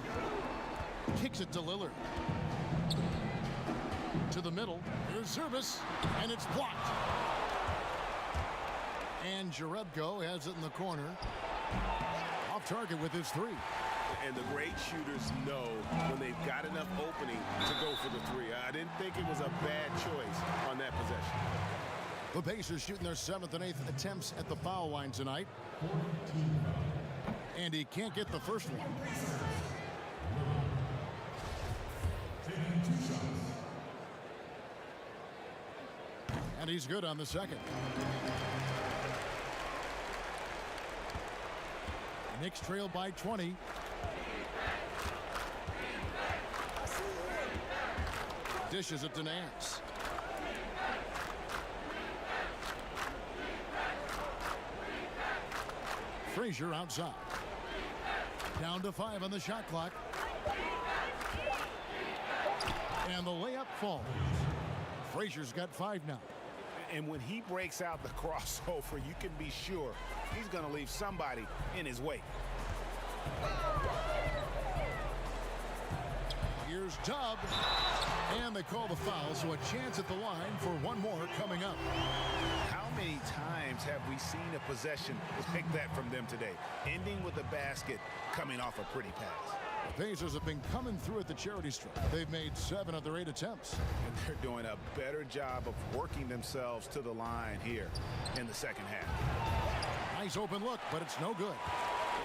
Kicks it to Lillard. To the middle. Here's Zervis, and it's blocked. And Jerebko has it in the corner. Off target with his three. And the great shooters know when they've got enough opening to go for the three. I didn't think it was a bad choice on that possession. The Pacers shooting their 7th and 8th attempts at the foul line tonight. And he can't get the first one. And he's good on the second. Knicks trail by 20. Dishes it to Nance. Frazier outside. Down to 5 on the shot clock. And the layup falls. Frazier's got 5 now. And when he breaks out the crossover, you can be sure he's going to leave somebody in his wake. Here's Dub. And they call the foul, so a chance at the line for one more coming up. How many times have we seen a possession like that from them today? Ending with a basket, coming off a pretty pass. The Pacers have been coming through at the charity stripe. They've made 7 of their 8 attempts. And they're doing a better job of working themselves to the line here in the second half. Nice open look, but it's no good.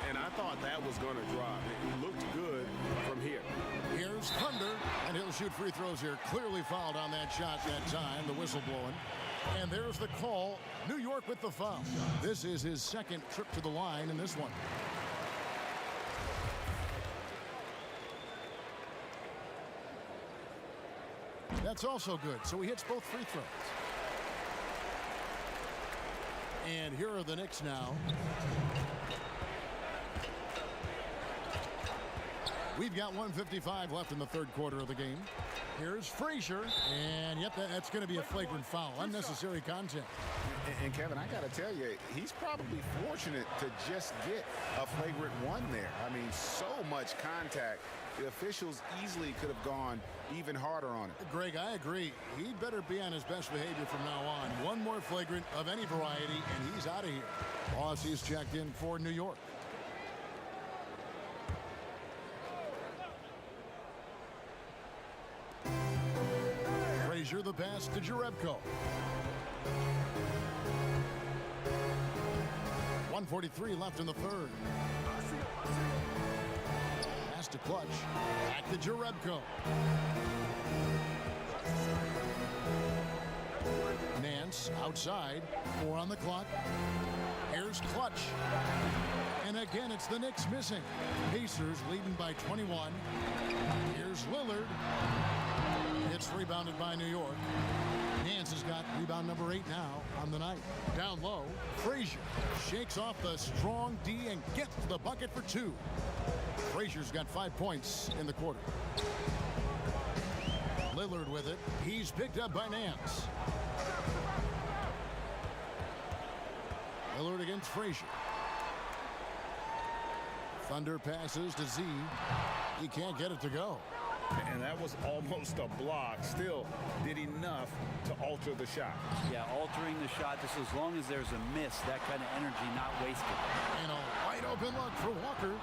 And I thought that was going to drop. It looked good from here. Here's Thunder, and he'll shoot free throws here. Clearly fouled on that shot that time, the whistle blowing. And there's the call. New York with the foul. This is his second trip to the line in this one. That's also good, so he hits both free throws. And here are the Knicks now. We've got 1:55 left in the third quarter of the game. Here's Frazier, and yep, that's going to be a flagrant foul. Unnecessary contact. And Kevin, I got to tell you, he's probably fortunate to just get a flagrant one there. I mean, so much contact. The officials easily could have gone even harder on it. Greg, I agree. He'd better be on his best behavior from now on. One more flagrant of any variety, and he's out of here. Aussie's checked in for New York. Frazier, the pass to Jerebko. 1:43 left in the third. Pass to Clutch. Back to Jerebko. Nance outside. 4 on the clock. Here's Clutch. And again, it's the Knicks missing. Pacers leading by 21. Here's Lillard. It's rebounded by New York. Nance has got rebound number 8 now on the night. Down low, Frazier shakes off the strong D and gets the bucket for 2. Frazier's got 5 points in the quarter. Lillard with it. He's picked up by Nance. Lillard against Frazier. Thunder passes to Z. He can't get it to go. And that was almost a block. Still did enough to alter the shot. Yeah, altering the shot just as long as there's a miss, that kind of energy not wasted. And a wide open look for Walker.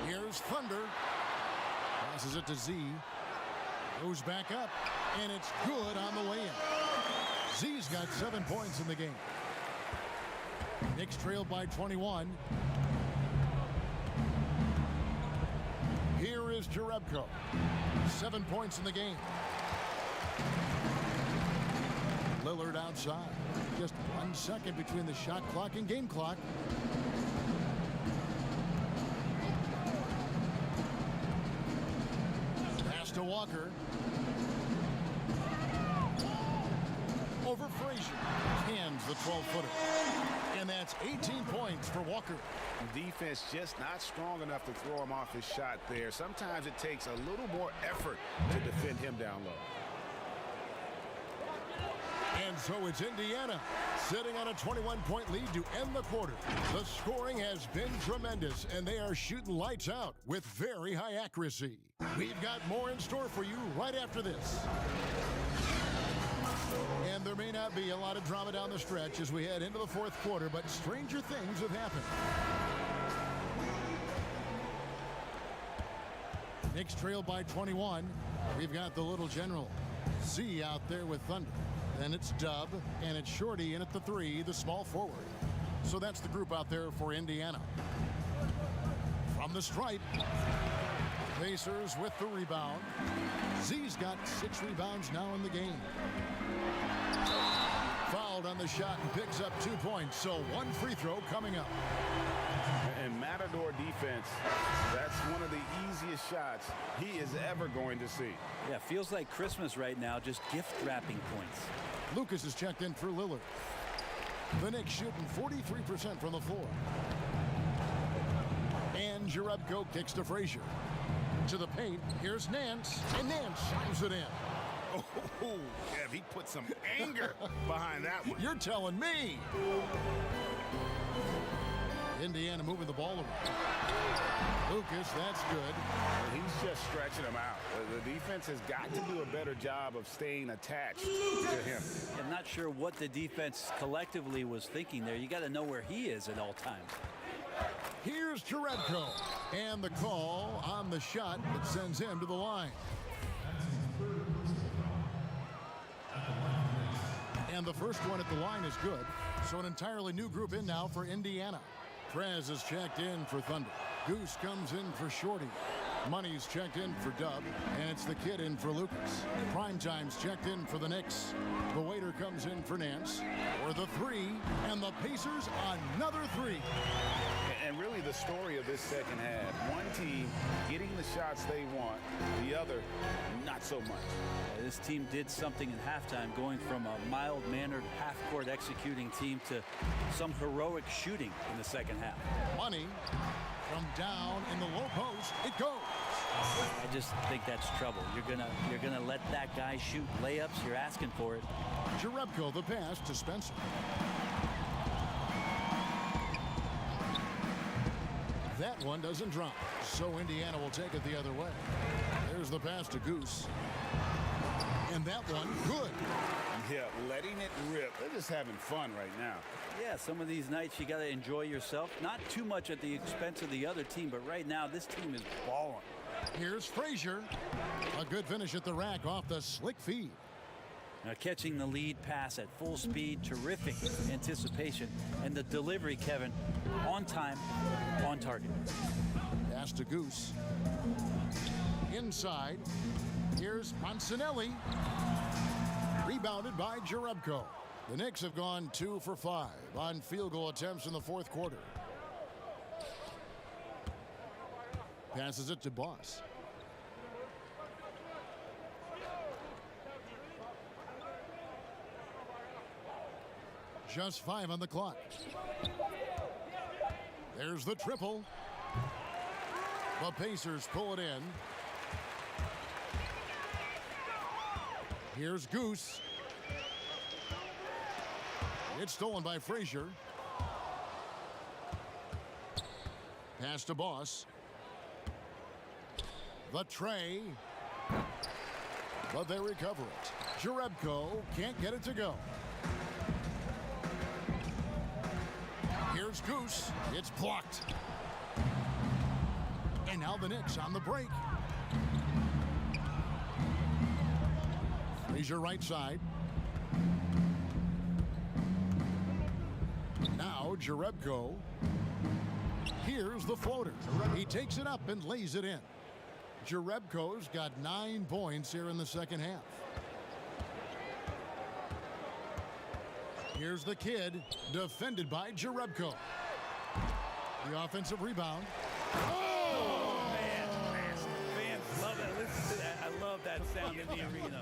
Here's Thunder. Passes it to Z. Goes back up, and it's good on the way in. Z's got 7 points in the game. Knicks trail by 21. Here is Jerebko. 7 points in the game. Lillard outside. Just 1 second between the shot clock and game clock. Pass to Walker. Over Frazier. Cans the 12-footer. And that's 18 points for Walker. Defense just not strong enough to throw him off his shot there. Sometimes it takes a little more effort to defend him down low. And So it's Indiana sitting on a 21-point lead to end the quarter. The scoring has been tremendous, and they are shooting lights out with very high accuracy. We've got more in store for you right after this. And there may not be a lot of drama down the stretch as we head into the fourth quarter, but stranger things have happened. Knicks trail by 21. We've got the little general Z out there with Thunder. Then it's Dub, and it's Shorty in at the 3, the small forward. So that's the group out there for Indiana. From the stripe, Pacers with the rebound. Z's got 6 rebounds now in the game. Fouled on the shot and picks up 2 points, so 1 free throw coming up. And Matador defense, that's one of the easiest shots he is ever going to see. Yeah, feels like Christmas right now, just gift wrapping points. Lucas is checked in for Lillard. The Knicks shooting 43% from the floor. And Jerebko kicks to Frazier. To the paint, here's Nance, and Nance shines it in. Oh, yeah, he put some anger behind that one. You're telling me. Indiana moving the ball around. Lucas, that's good. He's just stretching him out. The defense has got to do a better job of staying attached to him. I'm not sure what the defense collectively was thinking there. You got to know where he is at all times. Here's Jerebko, and the call on the shot that sends him to the line. And the first one at the line is good. So an entirely new group in now for Indiana. Trez is checked in for Thunder. Goose comes in for Shorty. Money's checked in for Dub, and it's the kid in for Lucas. Primetime's checked in for the Knicks. The waiter comes in for Nance for the 3, and the Pacers another 3. And really the story of this second half, one team getting the shots they want, the other not so much. This team did something in halftime, going from a mild-mannered half-court executing team to some heroic shooting in the second half. Money from down in the low post. It goes. I just think that's trouble. You're gonna let that guy shoot layups. You're asking for it. Jerebko the pass to Spencer. That one doesn't drop, so Indiana will take it the other way. There's the pass to Goose. And that one, good. Yeah, letting it rip. They're just having fun right now. Yeah, some of these nights you got to enjoy yourself. Not too much at the expense of the other team, but right now this team is balling. Here's Frazier. A good finish at the rack off the slick feed. Now catching the lead pass at full speed, terrific anticipation. And the delivery, Kevin, on time, on target. Pass to Goose. Inside. Here's Poncinelli. Rebounded by Jerebko. The Knicks have gone 2 for 5 on field goal attempts in the fourth quarter. Passes it to Boss. Just 5 on the clock. There's the triple. The Pacers pull it in. Here's Goose. It's stolen by Frazier. Pass to Boss. The tray. But they recover it. Jerebko can't get it to go. Here's Goose. It's blocked. And now the Knicks on the break. Frazier right side. Now Jerebko. Here's the floater. He takes it up and lays it in. Jerebko's got 9 points here in the second half. Here's the kid, defended by Jerebko. The offensive rebound. Oh, man. Fans love that. Listen to that. I love that sound in the arena.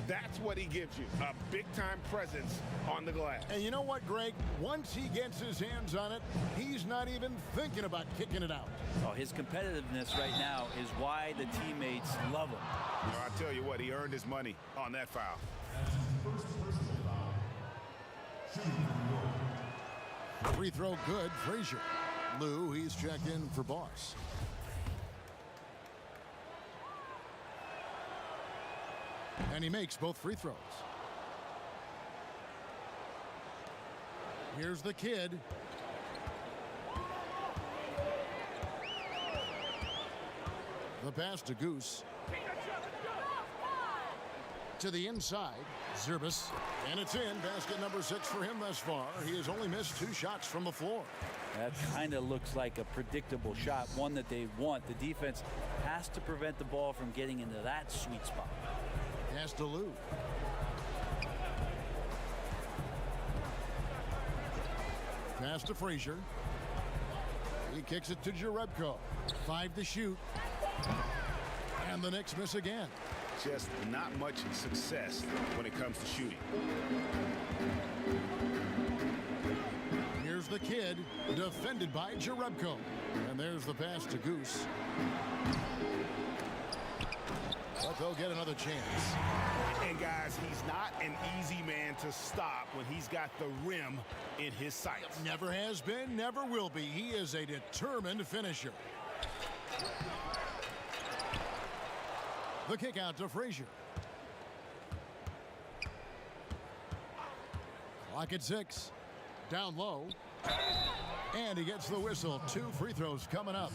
That's what he gives you, a big-time presence on the glass. And you know what, Greg? Once he gets his hands on it, he's not even thinking about kicking it out. Oh, his competitiveness right now is why the teammates love him. I'll tell you what, he earned his money on that foul. Free throw good, Frazier. Lou, he's checked in for Boss. And he makes both free throws. Here's the kid. The pass to Goose. To the inside, Zerbis. And it's in. Basket number 6 for him thus far. He has only missed 2 shots from the floor. That kind of looks like a predictable shot, one that they want. The defense has to prevent the ball from getting into that sweet spot. Pass to Lou. Pass to Frazier. He kicks it to Jerebko. 5 to shoot. And the Knicks miss again. Just not much success when it comes to shooting. Here's the kid, defended by Jerebko. And there's the pass to Goose. But they'll get another chance. And guys, he's not an easy man to stop when he's got the rim in his sights. Never has been, never will be. He is a determined finisher. The kick out to Frazier. Clock at 6. Down low. And he gets the whistle. 2 free throws coming up.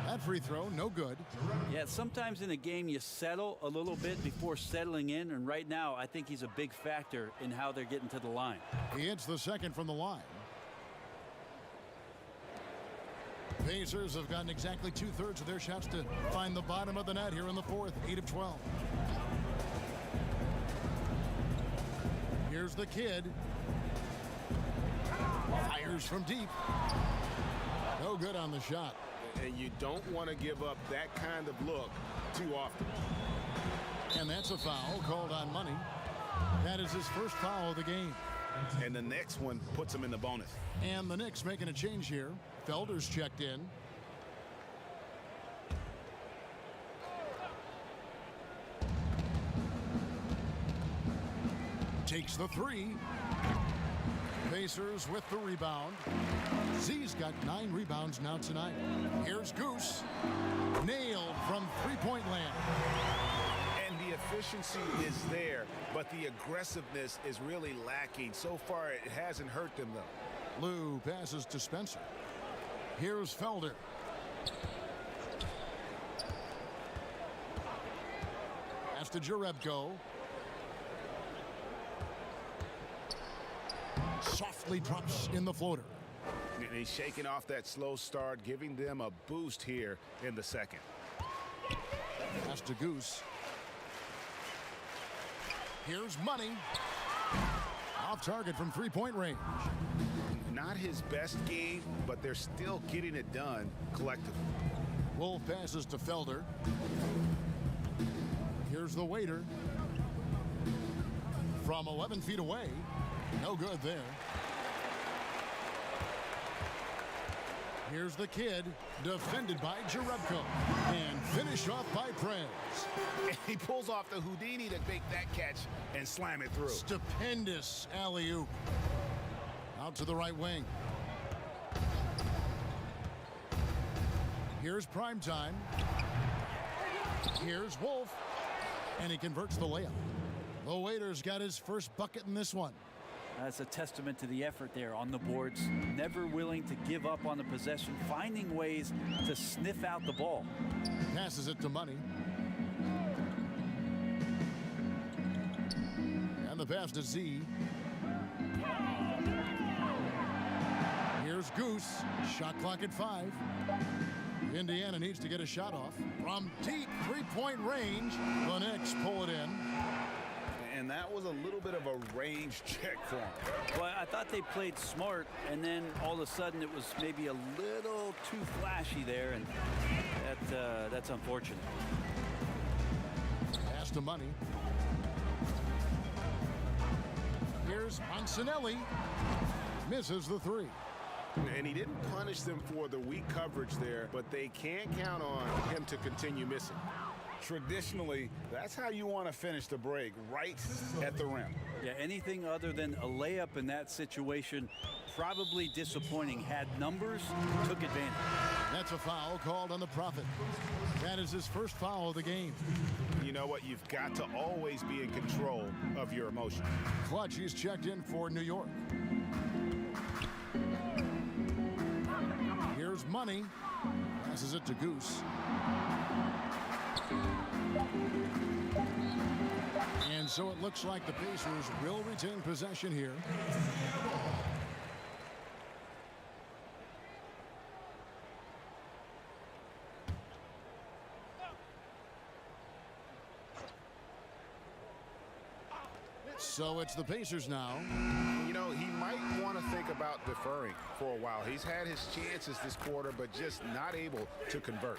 That free throw, no good. Yeah, sometimes in a game you settle a little bit before settling in, and right now I think he's a big factor in how they're getting to the line. He hits the second from the line. Pacers have gotten exactly 2/3 of their shots to find the bottom of the net here in the 4th. 8 of 12. Here's the kid. Fires from deep. No good on the shot. And you don't want to give up that kind of look too often. And that's a foul called on Money. That is his first foul of the game. And the next one puts him in the bonus. And the Knicks making a change here. Felder's checked in. Takes the 3. Pacers with the rebound. Z's got 9 rebounds now tonight. Here's Goose. Nailed from three-point land. And the efficiency is there, but the aggressiveness is really lacking. So far, it hasn't hurt them, though. Lou passes to Spencer. Here's Felder. Pass to Jerebko. Softly drops in the floater. And he's shaking off that slow start, giving them a boost here in the second. Pass to Goose. Here's Money. Off target from three-point range. Not his best game, but they're still getting it done collectively. Wolf passes to Felder. Here's the waiter. From 11 feet away. No good there. Here's the kid, defended by Jerebko, and finished off by Prez. And he pulls off the Houdini to make that catch and slam it through. Stupendous alley-oop. Out to the right wing. Here's Primetime. Here's Wolf. And he converts the layup. The Waiter's got his first bucket in this one. That's a testament to the effort there on the boards. Never willing to give up on the possession, finding ways to sniff out the ball. Passes it to Money. And the pass to Z. Here's Goose. Shot clock at 5. Indiana needs to get a shot off. From deep three-point range, the Knicks pull it in. And that was a little bit of a range check for him. Well, I thought they played smart, and then all of a sudden it was maybe a little too flashy there, and that's unfortunate. Pass to Money. Here's Monsanelli. Misses the 3. And he didn't punish them for the weak coverage there, but they can't count on him to continue missing. Traditionally, that's how you want to finish the break, right at the rim. Yeah, anything other than a layup in that situation, probably disappointing. Had numbers, took advantage. That's a foul called on the Prophet. That is his first foul of the game. You know what? You've got to always be in control of your emotions. Clutch, he's checked in for New York. Here's Money. Passes it to Goose. And so it looks like the Pacers will retain possession here. So it's the Pacers now. You know, he might want to think about deferring for a while. He's had his chances this quarter, but just not able to convert.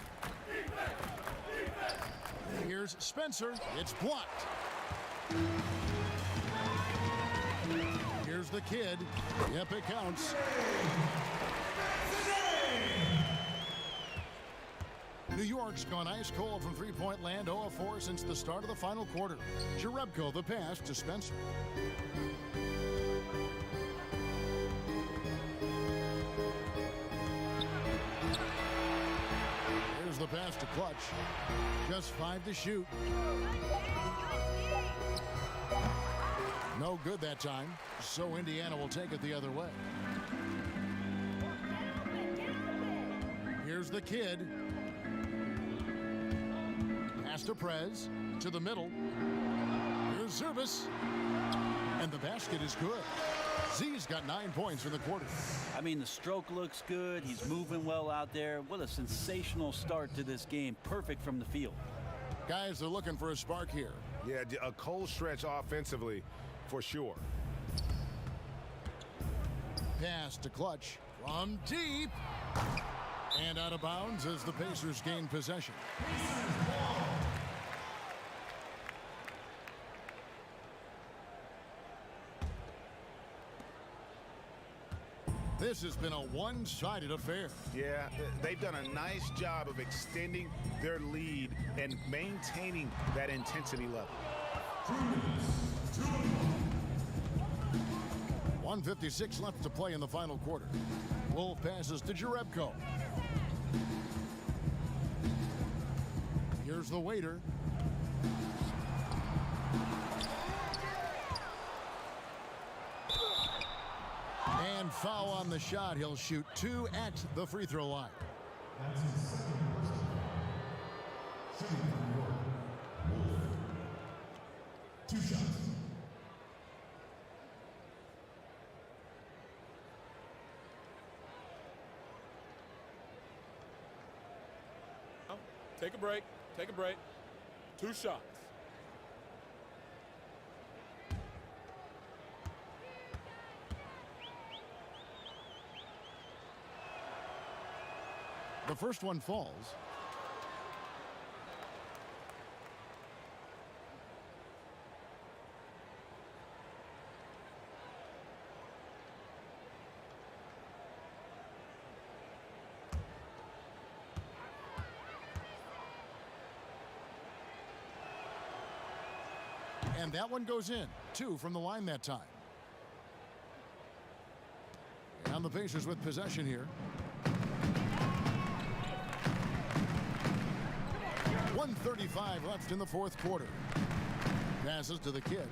Here's Spencer. It's blocked. Here's the kid. Yep, it counts. New York's gone ice cold from three-point land, 0 of 4 since the start of the final quarter. Jerebko the pass to Spencer. Here's the pass to Clutch. Just 5 to shoot. No good that time, so Indiana will take it the other way. Here's the kid. Pass to Prez, to the middle. Here's Zubas, and the basket is good. Z's got 9 points in the quarter. I mean, the stroke looks good. He's moving well out there. What a sensational start to this game. Perfect from the field. Guys are looking for a spark here. Yeah, a cold stretch offensively for sure. Pass to Clutch from deep. And out of bounds as the Pacers gain possession. This has been a one-sided affair. Yeah, they've done a nice job of extending their lead and maintaining that intensity level. 1:56 left to play in the final quarter. Wolf passes to Jerebko. Here's the waiter. And foul on the shot. He'll shoot 2 at the free throw line. That's his second personal. Shooting from New York, Wolf. 2 shots. Take a break. Take a break. 2 shots. The first one falls. And that one goes in. 2 from the line that time. And the Pacers with possession here. 1:35 left in the fourth quarter. Passes to the kid.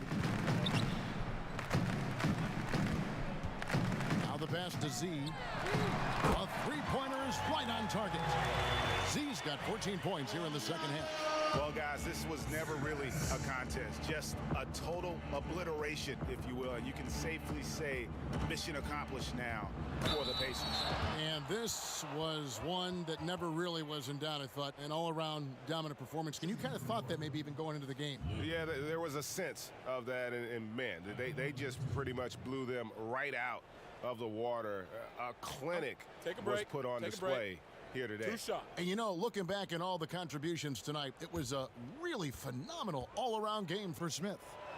Now the pass to Z. A three-pointer is right on target. Z's got 14 points here in the second half. Well, guys, this was never really a contest, just a total obliteration, if you will. And you can safely say mission accomplished now for the Pacers. And this was one that never really was in doubt, I thought, an all-around dominant performance. Can you kind of thought that maybe even going into the game? Yeah, there was a sense of that, and man, they just pretty much blew them right out of the water. A clinic was put on display here today. 2 shots. And you know, looking back at all the contributions tonight, it was a really phenomenal all-around game for Smith.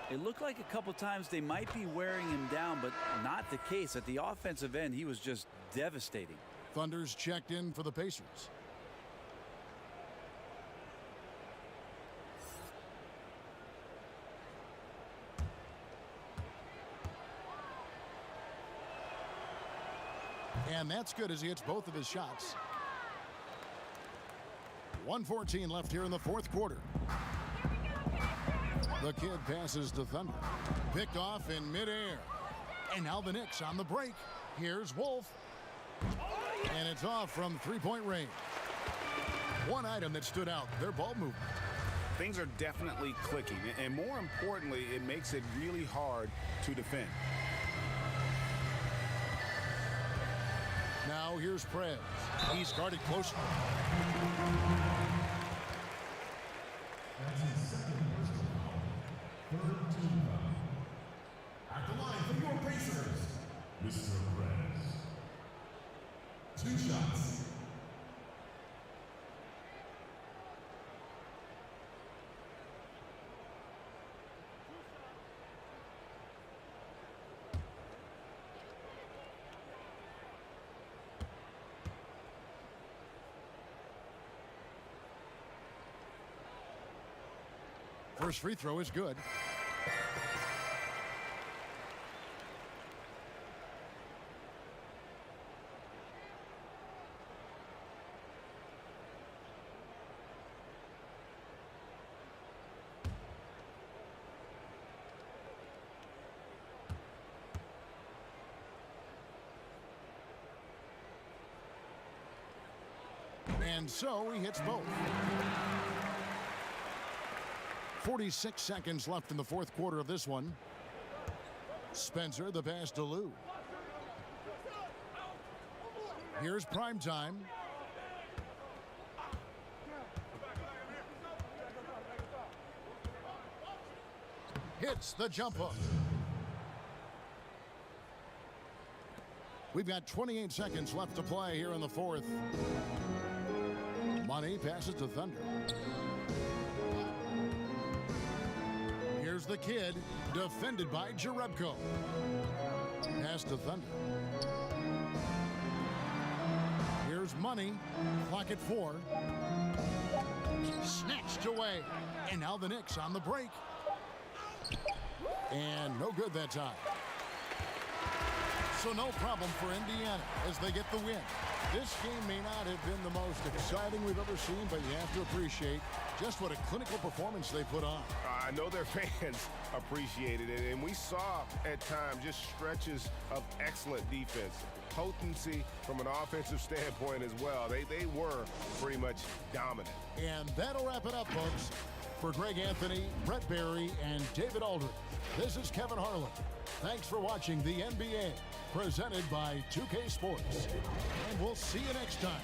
It looked like a couple times they might be wearing him down, but not the case. At the offensive end, he was just devastating. Thunder's checked in for the Pacers. And that's good as he hits both of his shots. 1:14 left here in the fourth quarter. The kid passes to Thunder. Picked off in midair. And now the Knicks on the break. Here's Wolf. And it's off from three-point range. One item that stood out, their ball movement. Things are definitely clicking, and more importantly, it makes it really hard to defend. Now here's Prez. He's guarded closely. That's his second personal foul. Third team foul. At the line for your Pacers, Mr. Perez. 2 shots. First free throw is good. And so he hits both. 46 seconds left in the fourth quarter of this one. Spencer, the pass to Lou. Here's prime time. Hits the jump hook. We've got 28 seconds left to play here in the fourth. Money passes to Thunder. Here's the kid, defended by Jerebko. Pass to Thunder. Here's Money, clock at 4. Snatched away. And now the Knicks on the break. And no good that time. So no problem for Indiana as they get the win. This game may not have been the most exciting we've ever seen, but you have to appreciate just what a clinical performance they put on. I know their fans appreciated it, and we saw at times just stretches of excellent defense. Potency from an offensive standpoint as well. They were pretty much dominant. And that'll wrap it up, folks. For Greg Anthony, Brett Barry, and David Aldridge, this is Kevin Harlan. Thanks for watching the NBA, presented by 2K Sports. And we'll see you next time.